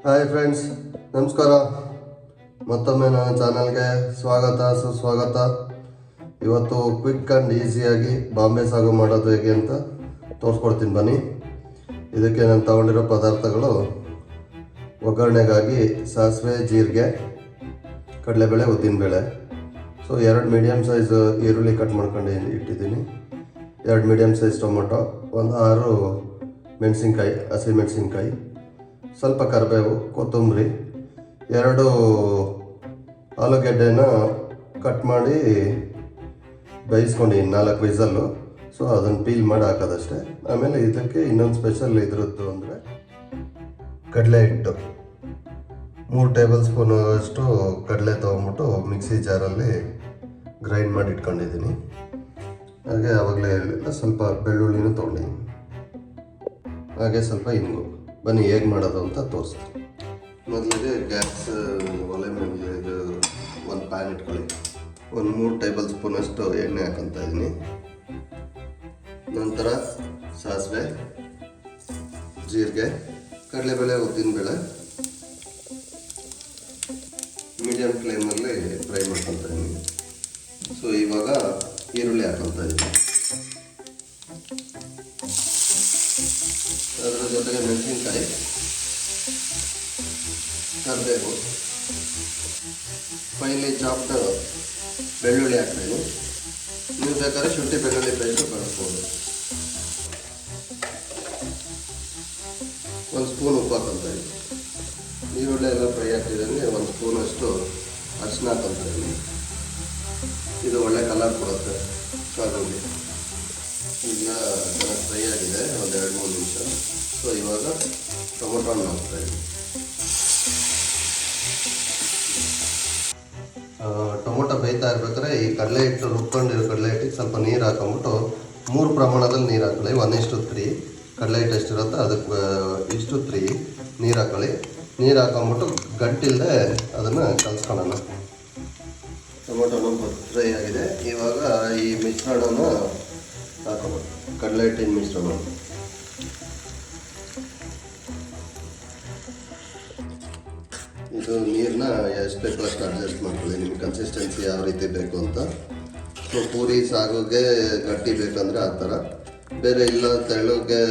Hi friends, ನಮಸ್ಕಾರ. ಮತ್ತೊಮ್ಮೆ ನನ್ನ ಚಾನಲ್ಗೆ ಸ್ವಾಗತ ಸುಸ್ವಾಗತ. ಇವತ್ತು ಕ್ವಿಕ್ ಆ್ಯಂಡ್ ಈಸಿಯಾಗಿ ಬಾಂಬೆ ಸಾಗು ಮಾಡೋದು ಹೇಗೆ ಅಂತ ತೋರಿಸ್ಕೊಡ್ತೀನಿ ಬನ್ನಿ. ಇದಕ್ಕೆ ನಾನು ತಗೊಂಡಿರೋ ಪದಾರ್ಥಗಳು: ಒಗ್ಗರಣೆಗಾಗಿ ಸಾಸಿವೆ, ಜೀರಿಗೆ, ಕಡಲೆಬೇಳೆ, ಉದ್ದಿನಬೇಳೆ. ಸೊ 2 ಮೀಡಿಯಮ್ ಸೈಜ್ ಈರುಳ್ಳಿ ಕಟ್ ಮಾಡ್ಕೊಂಡು ಇಟ್ಟಿದ್ದೀನಿ, 2 ಮೀಡಿಯಮ್ ಸೈಜ್ ಟೊಮೊಟೊ, ಒಂದು 6 ಮೆಣಸಿನ್ಕಾಯಿ, ಹಸಿ ಮೆಣಸಿನ್ಕಾಯಿ, ಸ್ವಲ್ಪ ಕರಿಬೇವು, ಕೊತ್ತಂಬರಿ, 2 ಆಲೂಗೆಡ್ಡೆನ ಕಟ್ ಮಾಡಿ ಬೇಯಿಸ್ಕೊಂಡಿದ್ದೀನಿ 4 ವಿಸಲ್ಲು. ಸೊ ಅದನ್ನು ಪೀಲ್ ಮಾಡಿ ಹಾಕೋದಷ್ಟೇ. ಆಮೇಲೆ ಇದಕ್ಕೆ ಇನ್ನೊಂದು ಸ್ಪೆಷಲ್ ಇದ್ರದ್ದು ಅಂದರೆ ಕಡಲೆ ಹಿಟ್ಟು. 3 ಟೇಬಲ್ ಸ್ಪೂನ್ ಅಷ್ಟು ಕಡಲೆ ತೊಗೊಂಬಿಟ್ಟು ಮಿಕ್ಸಿ ಜಾರಲ್ಲಿ ಗ್ರೈಂಡ್ ಮಾಡಿ ಇಟ್ಕೊಂಡಿದ್ದೀನಿ. ಹಾಗೆ ಆವಾಗಲೇ ಹೇಳಿಲ್ಲ, ಸ್ವಲ್ಪ ಬೆಳ್ಳುಳ್ಳಿನೂ ತೊಗೊಂಡಿದ್ದೀನಿ, ಹಾಗೆ ಸ್ವಲ್ಪ ಇಂಗು. ಬನ್ನಿ ಹೇಗೆ ಮಾಡೋದು ಅಂತ ತೋರಿಸ್ತೀನಿ. ಮೊದಲಿಗೆ ಗ್ಯಾಸ್ ಒಲೆ ಮೇಲೆ ಒಂದು ಪ್ಯಾನ್ ಇಟ್ಕೊಳ್ಳಿ. ಒಂದು 3 ಟೇಬಲ್ ಸ್ಪೂನಷ್ಟು ಎಣ್ಣೆ ಹಾಕೊತಾ ಇದ್ದೀನಿ. ನಂತರ ಸಾಸಿವೆ, ಜೀರಿಗೆ, ಕಡಲೆಬೇಳೆ, ಉದ್ದಿನಬೇಳೆ ಮೀಡಿಯಮ್ ಫ್ಲೇಮಲ್ಲಿ ಫ್ರೈ ಮಾಡ್ಕೊತಾ ಇದ್ದೀನಿ. ಸೊ ಇವಾಗ ಈರುಳ್ಳಿ ಹಾಕೊತಾ ಇದ್ದೀನಿ. ಅದರ ಜೊತೆಗೆ ಮೆಣಸಿನ್ಕಾಯಿ, ಕರಿಬೇವು, ಫೈನ್ಲಿ ಚಾಪ್ಡ್ ಬೆಳ್ಳುಳ್ಳಿ ಹಾಕ್ತೀನಿ. ನೀವು ಬೇಕಾದ್ರೆ ಶುಂಠಿ ಬೆಳ್ಳುಳ್ಳಿ ಪೇಸ್ಟ್ ಬಳಸ್ಬೋದು. 1 ಸ್ಪೂನ್ ಉಪ್ಪು ಹಾಕೊತಾ ಇದ್ದೀನಿ. ಈರುಳ್ಳಿ ಎಲ್ಲ ಫ್ರೈ ಆಗ್ತಿದ್ದಂಗೆ 1 ಸ್ಪೂನಷ್ಟು ಅರಿಶಿನ ಹಾಕೊತಾ ಇದ್ದೀನಿ. ಇದು ಒಳ್ಳೆ ಕಲರ್ ಕೊಡುತ್ತೆ ಸಾಗುಗೆ. ಈಗ ಚೆನ್ನಾಗಿ ಫ್ರೈ ಆಗಿದೆ, ಒಂದು 2-3 ನಿಮಿಷ. ಸೊ ಇವಾಗ ಟೊಮೊಟೊ ಹಣ್ಣು ಹಾಕ್ತಾ ಇದ್ದೀನಿ. ಟೊಮೊಟೊ ಬೇಯ್ತಾ ಇರ್ಬೇಕಾದ್ರೆ ಈ ಕಡಲೆ ಹಿಟ್ಟು ರುಬ್ಕೊಂಡಿರೋ ಕಡಲೆ ಹಿಟ್ಟಿಗೆ ಸ್ವಲ್ಪ ನೀರು ಹಾಕೊಂಬಿಟ್ಟು 3 ಪ್ರಮಾಣದಲ್ಲಿ ನೀರು ಹಾಕೊಳ್ಳಿ. 1:3 ಕಡಲೆ ಹಿಟ್ಟು ಎಷ್ಟಿರುತ್ತೋ ಅದಕ್ಕೆ 1:3 ನೀರು ಹಾಕೊಳ್ಳಿ. ನೀರು ಹಾಕೊಂಬಿಟ್ಟು ಗಟ್ಟಿಲ್ಲದೆ ಅದನ್ನು ಕಲಿಸ್ಕೊಳ್ಳೋಣ. ಟೊಮೊಟೊನ ಫ್ರೈ ಆಗಿದೆ. ಇವಾಗ ಈ ಮಿಶ್ರಣನ ಹಾಕೋಬೋದು, ಕಡಲೆ ಹಿಟ್ಟಿನ ಮಿಶ್ರಣ. ಇದು ನೀರನ್ನ ಎಷ್ಟು ಬೇಕೋ ಅಷ್ಟು ಅಡ್ಜಸ್ಟ್ ಮಾಡ್ಕೊಳ್ಳಿ, ನಿಮಗೆ ಕನ್ಸಿಸ್ಟೆನ್ಸಿ ಯಾವ ರೀತಿ ಬೇಕು ಅಂತ. ಸೊ ಪೂರಿ ಸಾಗುಗೆ ಗಟ್ಟಿ ಬೇಕಂದರೆ ಆ ಥರ, ಬೇರೆ ಇಲ್ಲ ತೆಳ್ಳಗೆ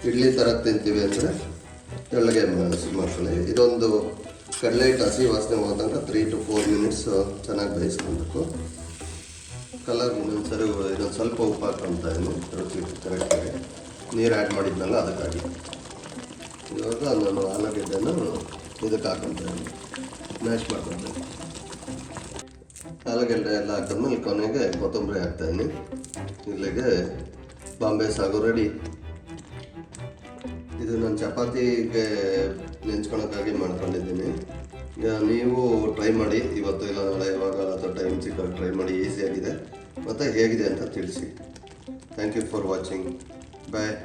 ಇಡ್ಲಿ ಥರ ತಿಂತೀವಿ ಅಂದರೆ ತೆಳ್ಳಗೆ ಮಾಡ್ಕೊಳ್ಳಿ. ಇದೊಂದು ಕಡಲೆ ಹಿಟ್ಟು ಹಸಿ ವಾಸನೆ ಹೋದಂಗೆ 3 to 4 ಮಿನಿಟ್ಸ್ ಚೆನ್ನಾಗಿ ಬೇಯಿಸ್ಕೊಬೇಕು. ಕಲರ್ ಇನ್ನೊಂದು ಸ್ವಲ್ಪ ಉಪ್ಪು ಹಾಕ್ಕೊತಾ ಇದ್ದೀನಿ ಕರೆಕ್ಟಾಗಿ. ನೀರು ಆ್ಯಡ್ ಮಾಡಿದ್ನಲ್ಲ ಅದಕ್ಕಾಗಿ. ಇವಾಗ ನಾನು ಆಲೂಗೆಡ್ಡೆನ ಇದಕ್ಕೆ ಹಾಕ್ಕೊತಾ ಇದ್ದೀನಿ, ಮ್ಯಾಶ್ ಮಾಡ್ಕೊತಾ ಇದ್ದೀನಿ. ಆಲೂಗೆಡ್ಡೆ ಎಲ್ಲ ಹಾಕಿದ್ಮೇಲೆ ಕೊನೆಗೆ ಕೊತ್ತಂಬರಿ ಹಾಕ್ತಾಯಿದ್ದೀನಿ. ಇಲ್ಲಿಗೆ ಬಾಂಬೆ ಸಾಗು ರೆಡಿ. ಇದು ನಾನು ಚಪಾತಿಗೆ ನೆಂಚ್ಕೊಳಕ್ಕಾಗಿ ಮಾಡ್ಕೊಂಡಿದ್ದೀನಿ. ಈಗ ನೀವು ಟ್ರೈ ಮಾಡಿ, ಇವತ್ತು ಇಲ್ಲ ನಾಳೆ ಯಾವಾಗ ಅಥವಾ ಟೈಮ್ ಸಿಕ್ಕಾಗ ಟ್ರೈ ಮಾಡಿ. ಈಸಿಯಾಗಿದೆ ಮತ್ತು ಹೇಗಿದೆ ಅಂತ ತಿಳಿಸಿ. Thank you for watching. Bye.